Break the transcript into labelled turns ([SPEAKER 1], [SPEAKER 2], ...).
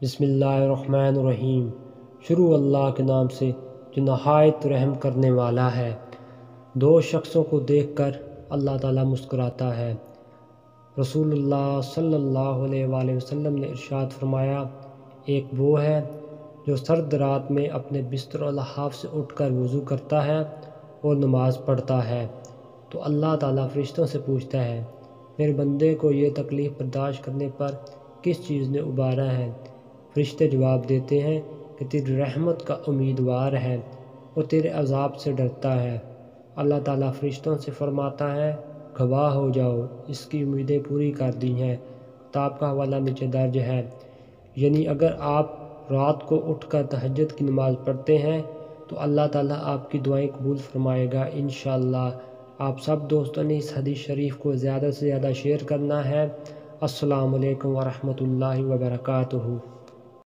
[SPEAKER 1] بسم اللہ الرحمن الرحیم۔ شروع اللہ کے نام سے جو نہایت رحم کرنے والا ہے۔ دو شخصوں کو دیکھ کر اللہ تعالیٰ مسکراتا ہے۔ رسول اللہ صلی اللہ علیہ وآلہ وسلم نے ارشاد فرمایا، ایک وہ ہے جو سرد رات میں اپنے بستر و لحاف سے اٹھ کر وضو کرتا ہے اور نماز پڑھتا ہے تو اللہ تعالیٰ فرشتوں سے پوچھتا ہے، میرے بندے کو یہ تکلیف برداشت کرنے پر کس چیز نے ابارا ہے؟ فرشتے جواب دیتے ہیں کہ تیری رحمت کا امیدوار ہے اور تیرے عذاب سے ڈرتا ہے۔ اللہ تعالیٰ فرشتوں سے فرماتا ہے، گواہ ہو جاؤ، اس کی امیدیں پوری کر دی ہیں۔ کتاب کا حوالہ نیچے درج ہے۔ یعنی اگر آپ رات کو اٹھ کر تہجد کی نماز پڑھتے ہیں تو اللہ تعالیٰ آپ کی دعائیں قبول فرمائے گا انشاءاللہ۔ آپ سب دوستوں نے اس حدیث شریف کو زیادہ سے زیادہ شیئر کرنا ہے۔ السلام علیکم ورحمۃ اللہ وبرکاتہ۔